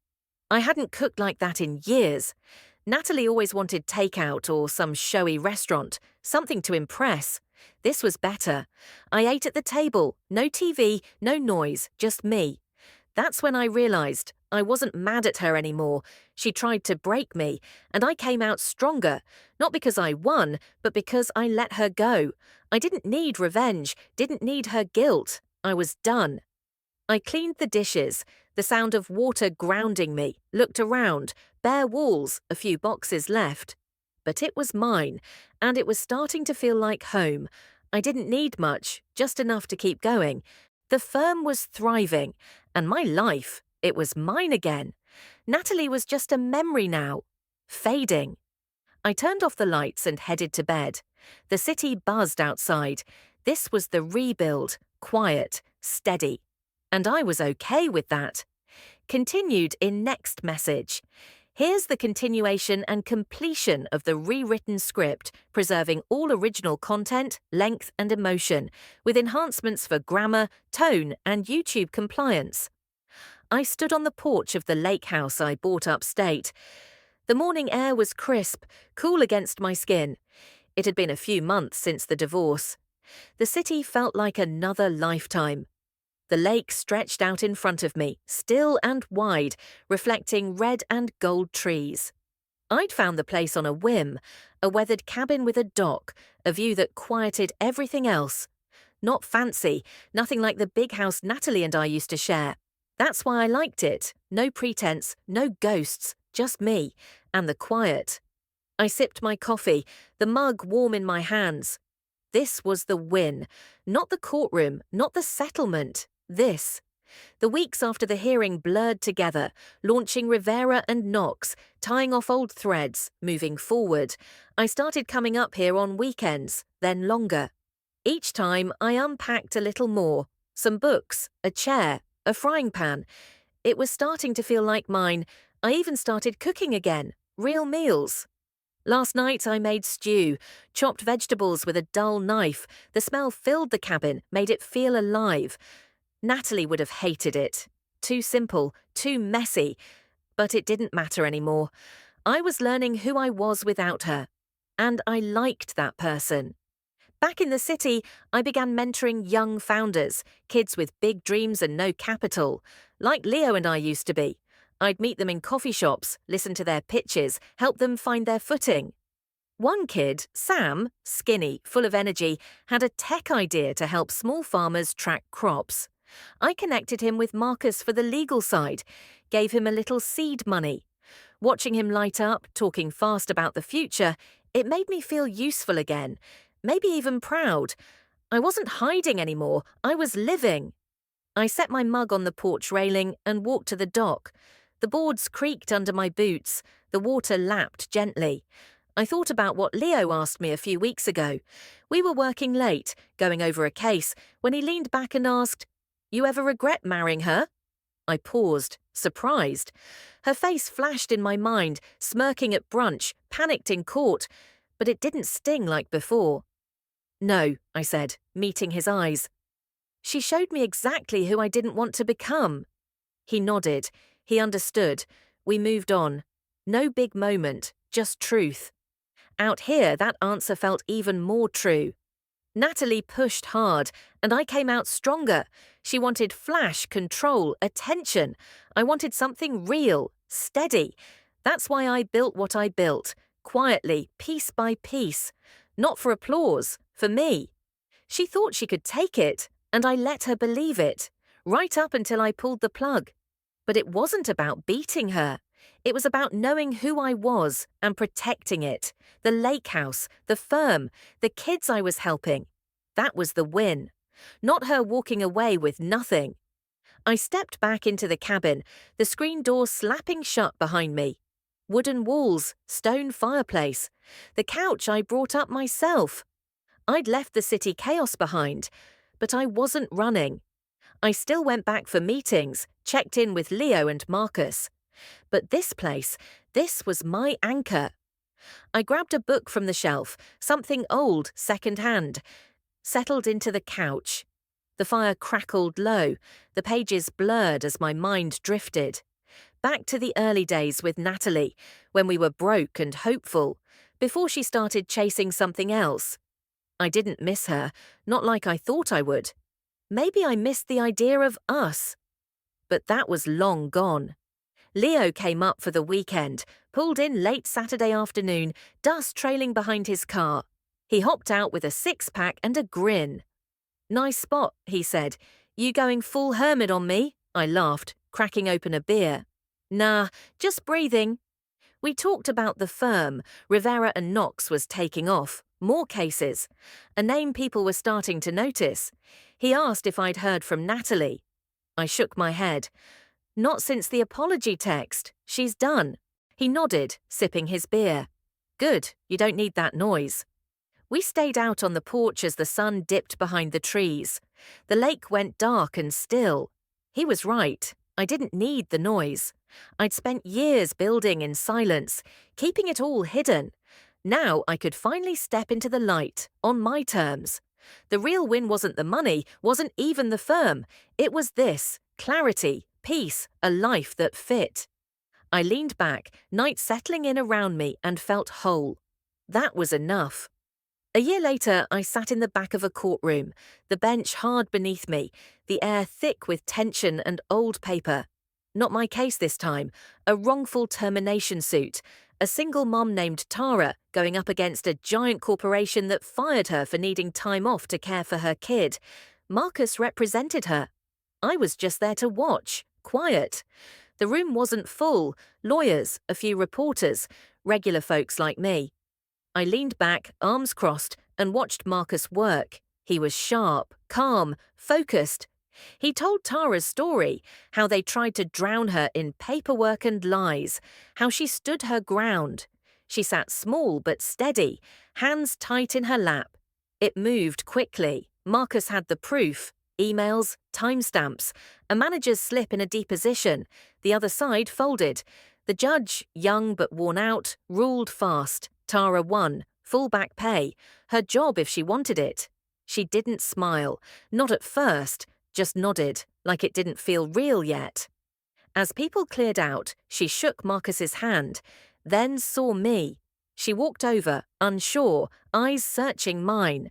I hadn't cooked like that in years. Natalie always wanted takeout or some showy restaurant, something to impress. This was better. I ate at the table, no TV, no noise, just me. That's when I realized I wasn't mad at her anymore. She tried to break me, and I came out stronger, not because I won, but because I let her go. I didn't need revenge, didn't need her guilt. I was done. I cleaned the dishes, the sound of water grounding me, looked around, bare walls, a few boxes left. But it was mine, and it was starting to feel like home. I didn't need much, just enough to keep going. The firm was thriving, and my life, it was mine again. Natalie was just a memory now, fading. I turned off the lights and headed to bed. The city buzzed outside. This was the rebuild, quiet, steady. And I was okay with that. Continued in next message. Here's the continuation and completion of the rewritten script, preserving all original content, length, and emotion, with enhancements for grammar, tone, and YouTube compliance. I stood on the porch of the lake house I bought upstate. The morning air was crisp, cool against my skin. It had been a few months since the divorce. The city felt like another lifetime. The lake stretched out in front of me, still and wide, reflecting red and gold trees. I'd found the place on a whim, a weathered cabin with a dock, a view that quieted everything else. Not fancy, nothing like the big house Natalie and I used to share. That's why I liked it. No pretense, no ghosts, just me, and the quiet. I sipped my coffee, the mug warm in my hands. This was the win. Not the courtroom, not the settlement. This. The weeks after the hearing blurred together, launching Rivera and Knox, tying off old threads, moving forward. I started coming up here on weekends, then longer. Each time I unpacked a little more. Some books, a chair, a frying pan. It was starting to feel like mine. I even started cooking again, real meals. Last night I made stew, chopped vegetables with a dull knife. The smell filled the cabin, made it feel alive. Natalie would have hated it. Too simple, too messy. But it didn't matter anymore. I was learning who I was without her. And I liked that person. Back in the city, I began mentoring young founders, kids with big dreams and no capital, like Leo and I used to be. I'd meet them in coffee shops, listen to their pitches, help them find their footing. One kid, Sam, skinny, full of energy, had a tech idea to help small farmers track crops. I connected him with Marcus for the legal side, gave him a little seed money. Watching him light up, talking fast about the future, it made me feel useful again, maybe even proud. I wasn't hiding anymore, I was living. I set my mug on the porch railing and walked to the dock. The boards creaked under my boots, the water lapped gently. I thought about what Leo asked me a few weeks ago. We were working late, going over a case, when he leaned back and asked, "You ever regret marrying her?" I paused, surprised. Her face flashed in my mind, smirking at brunch, panicked in court, but it didn't sting like before. "No," I said, meeting his eyes. "She showed me exactly who I didn't want to become." He nodded. He understood. We moved on. No big moment, just truth. Out here, that answer felt even more true. Natalie pushed hard, and I came out stronger. She wanted flash, control, attention. I wanted something real, steady. That's why I built what I built, quietly, piece by piece. Not for applause, for me. She thought she could take it, and I let her believe it, right up until I pulled the plug. But it wasn't about beating her. It was about knowing who I was and protecting it. The lake house, the firm, the kids I was helping. That was the win. Not her walking away with nothing. I stepped back into the cabin, the screen door slapping shut behind me. Wooden walls, stone fireplace. The couch I brought up myself. I'd left the city chaos behind, but I wasn't running. I still went back for meetings, checked in with Leo and Marcus. But this place, this was my anchor. I grabbed a book from the shelf, something old, second-hand, settled into the couch. The fire crackled low, the pages blurred as my mind drifted. Back to the early days with Natalie, when we were broke and hopeful, before she started chasing something else. I didn't miss her, not like I thought I would. Maybe I missed the idea of us. But that was long gone. Leo came up for the weekend, pulled in late Saturday afternoon, dust trailing behind his car. He hopped out with a six-pack and a grin. "Nice spot," he said. "You going full hermit on me?" I laughed, cracking open a beer. "Nah, just breathing." We talked about the firm. Rivera and Knox was taking off. More cases. A name people were starting to notice. He asked if I'd heard from Natalie. I shook my head. "Not since the apology text. She's done." He nodded, sipping his beer. "Good, you don't need that noise." We stayed out on the porch as the sun dipped behind the trees. The lake went dark and still. He was right. I didn't need the noise. I'd spent years building in silence, keeping it all hidden. Now I could finally step into the light, on my terms. The real win wasn't the money, wasn't even the firm. It was this: clarity, peace, a life that fit. I leaned back, night settling in around me, and felt whole. That was enough. A year later, I sat in the back of a courtroom, the bench hard beneath me, the air thick with tension and old paper. Not my case this time, a wrongful termination suit, a single mom named Tara going up against a giant corporation that fired her for needing time off to care for her kid. Marcus represented her. I was just there to watch, quiet. The room wasn't full, lawyers, a few reporters, regular folks like me. I leaned back, arms crossed, and watched Marcus work. He was sharp, calm, focused. He told Tara's story, how they tried to drown her in paperwork and lies, how she stood her ground. She sat small but steady, hands tight in her lap. It moved quickly. Marcus had the proof, emails, timestamps, a manager's slip in a deposition. The other side folded. The judge, young but worn out, ruled fast. Tara won, full back pay, her job if she wanted it. She didn't smile, not at first, just nodded, like it didn't feel real yet. As people cleared out, she shook Marcus's hand, then saw me. She walked over, unsure, eyes searching mine.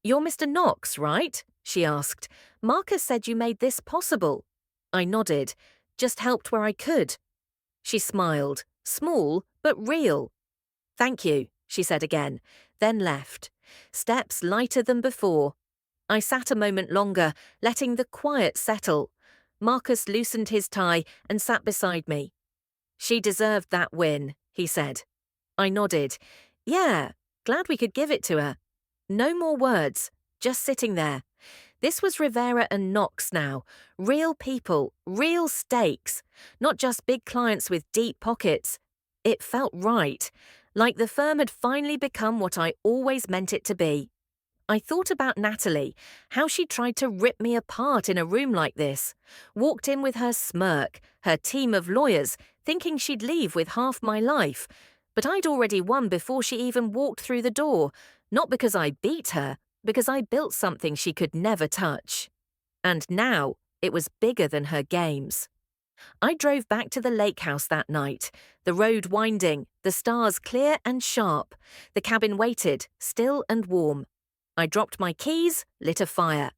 "You're Mr. Knox, right?" she asked. "Marcus said you made this possible." I nodded, just helped where I could. She smiled, small but real. "Thank you," she said again, then left. Steps lighter than before. I sat a moment longer, letting the quiet settle. Marcus loosened his tie and sat beside me. "She deserved that win," he said. I nodded. "Yeah, glad we could give it to her." No more words, just sitting there. This was Rivera and Knox now. Real people, real stakes. Not just big clients with deep pockets. It felt right. Like the firm had finally become what I always meant it to be. I thought about Natalie, how she tried to rip me apart in a room like this. Walked in with her smirk, her team of lawyers, thinking she'd leave with half my life. But I'd already won before she even walked through the door. Not because I beat her, because I built something she could never touch. And now, it was bigger than her games. I drove back to the lake house that night, the road winding, the stars clear and sharp. The cabin waited, still and warm. I dropped my keys, lit a fire.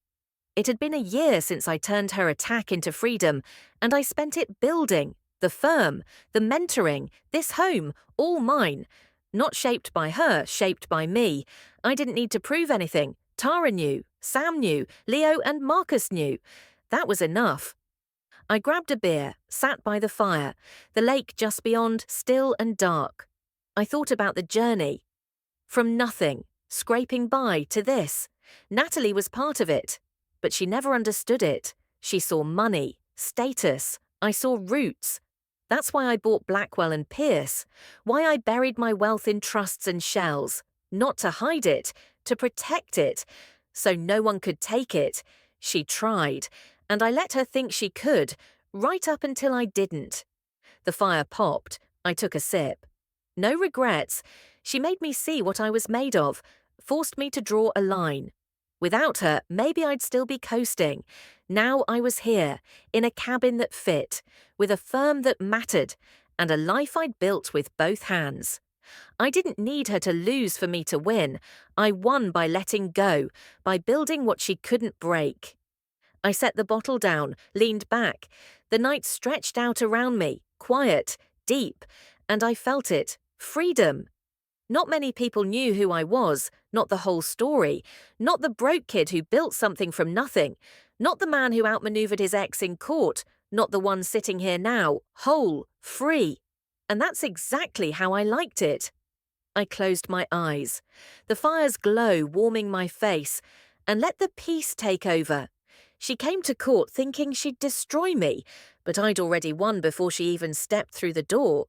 It had been a year since I turned her attack into freedom, and I spent it building, the firm, the mentoring, this home, all mine. Not shaped by her, shaped by me. I didn't need to prove anything. Tara knew, Sam knew, Leo and Marcus knew. That was enough. I grabbed a beer, sat by the fire, the lake just beyond, still and dark. I thought about the journey. From nothing, scraping by, to this. Natalie was part of it, but she never understood it. She saw money, status. I saw roots. That's why I bought Blackwell and Pierce, why I buried my wealth in trusts and shells. Not to hide it, to protect it, so no one could take it. She tried, and I let her think she could, right up until I didn't. The fire popped. I took a sip. No regrets. She made me see what I was made of, forced me to draw a line. Without her, maybe I'd still be coasting. Now I was here, in a cabin that fit, with a firm that mattered, and a life I'd built with both hands. I didn't need her to lose for me to win. I won by letting go, by building what she couldn't break. I set the bottle down, leaned back. The night stretched out around me, quiet, deep, and I felt it. Freedom. Not many people knew who I was, not the whole story, not the broke kid who built something from nothing, not the man who outmaneuvered his ex in court, not the one sitting here now, whole, free. And that's exactly how I liked it. I closed my eyes, the fire's glow warming my face, and let the peace take over. She came to court thinking she'd destroy me, but I'd already won before she even stepped through the door.